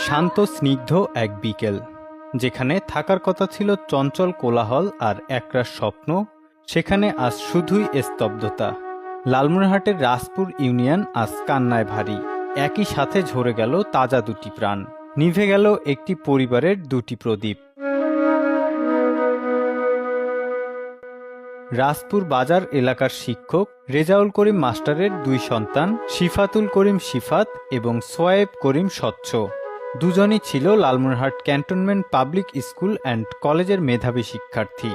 শান্ত স্নিগ্ধ এক বিকেল, যেখানে থাকার কথা ছিল চঞ্চল কোলাহল আর একরাশ স্বপ্ন, সেখানে আজ শুধুই স্তব্ধতা। লালমনিরহাটের রাজপুর ইউনিয়ন আজ কান্নায় ভারী। একই সাথে ঝরে গেল তাজা দুটি প্রাণ, নিভে গেল একটি পরিবারের দুটি প্রদীপ। রাজপুর বাজার এলাকার শিক্ষক রেজাউল করিম মাস্টারের দুই সন্তান শিফাতুল করিম শিফাত এবং সোয়েব করিম স্বচ্ছ, দুজনই ছিল Lalmonirhat cantonment public school and কলেজের মেধাবী শিক্ষার্থী।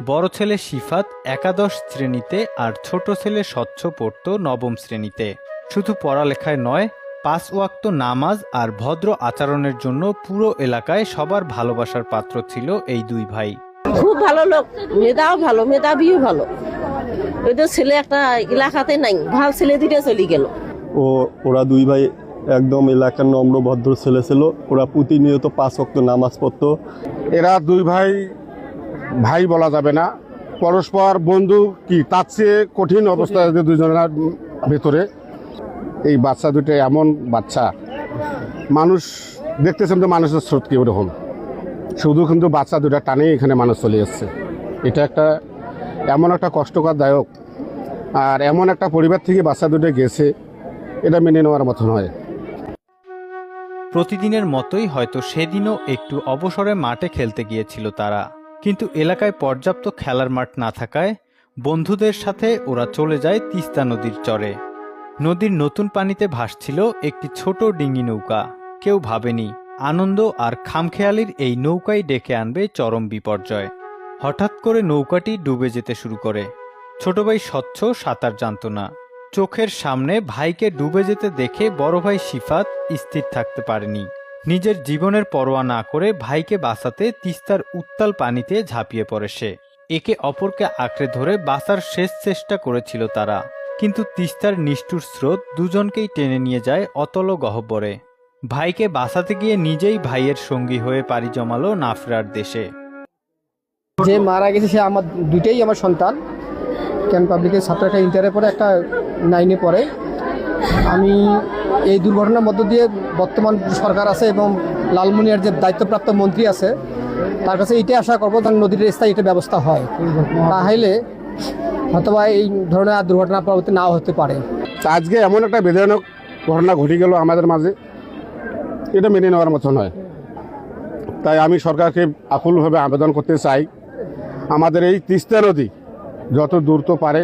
বড় ছেলে শিফাত একাদশ শ্রেণীতে আর ছোট ছেলে স্বচ্ছ পড়ত নবম শ্রেণীতে। শুধু পড়ালেখায় নয়, 5 ওয়াক্ত নামাজ আর ভদ্র আচরণের জন্য পুরো এলাকায় সবার ভালোবাসার পাত্র ছিল এই দুই ভাই। খুব ভালো লোক, মেধাও ভালো, মেধাবীও ভালো। ওদের ছেলে একটা এলাকাতে নাই, ভাল ছেলে দিতে চলে গেল। ওরা দুই ভাই একদম এলাকার নম্র ভদ্র ছেলে ছিল। ওরা প্রতিনিয়ত 5 ওয়াক্ত নামাজ পড়তো। এরা দুই ভাই ভাই বলা যাবে না, পরস্পর বন্ধু কি, তার চেয়ে কঠিন অবস্থা দুজনের ভেতরে। এই বাচ্চা দুটো এমন বাচ্চা, মানুষ দেখতেছেন তো মানুষের স্রোত কি ওরকম, শুধু কিন্তু বাচ্চা দুটা টানেই এখানে মানুষ চলে এসছে। এটা একটা এমন একটা কষ্টকরদায়ক, আর এমন একটা পরিবার থেকে বাচ্চা দুটো গেছে, এটা মেনে নেওয়ার মতো নয়। প্রতিদিনের মতোই হয়তো সেদিনও একটু অবসরে মাঠে খেলতে গিয়েছিল তারা, কিন্তু এলাকায় পর্যাপ্ত খেলার মাঠ না থাকায় বন্ধুদের সাথে ওরা চলে যায় তিস্তা নদীর চরে। নদীর নতুন পানিতে ভাসছিল একটি ছোট ডিঙি নৌকা। কেউ ভাবেনি আনন্দ আর খামখেয়ালির এই নৌকাই ডেকে আনবে চরম বিপর্যয়। হঠাৎ করে নৌকাটি ডুবে যেতে শুরু করে। ছোট ভাই স্বচ্ছ সাঁতার জানত না। চোখের সামনে ভাইকে ডুবে যেতে দেখে বড় ভাই শিফাত স্থির থাকতে পারেনি। নিজের জীবনের পরোয়া না করে ভাইকে বাঁচাতে তিস্তার উত্তাল পানিতে ঝাঁপিয়ে পড়ে সে। একে অপরকে আঁকড়ে ধরে বাঁচার শেষ চেষ্টা করেছিল তারা, কিন্তু তিস্তার নিষ্ঠুর স্রোত দুজনকেই টেনে নিয়ে যায় অতল গহ্বরে। ভাইকে বাঁচাতে গিয়ে নিজেই ভাইয়ের সঙ্গী হয়ে পাড়ি জমালো না ফেরার দেশে। যে মারা গেছে সে আমার দুইটাই আমার সন্তান। ক্যান পাবলিকের ছাত্র, একটা ইন্টারে পড়ে, একটা 9-এ পড়ে। আমি এই দুর্ঘটনার মধ্য দিয়ে বর্তমান সরকার আছে এবং লালমনিরহাট যে দায়িত্বপ্রাপ্ত মন্ত্রী আছে তার কাছে এইটাই আশা করবো যেন নদীর স্থায়ী এটা ব্যবস্থা হয়, তাহলে হয়তোবা এই ধরনের আর দুর্ঘটনা পরবর্তী নাও হতে পারে। আজকে এমন একটা বেদনাজনক ঘটনা ঘটে গেল আমাদের মাঝে, এটা মেনে নেওয়ার মতো নয়। তাই আমি সরকারকে আকুলভাবে আবেদন করতে চাই, আমাদের এই তিস্তা নদী যত দ্রুত পারে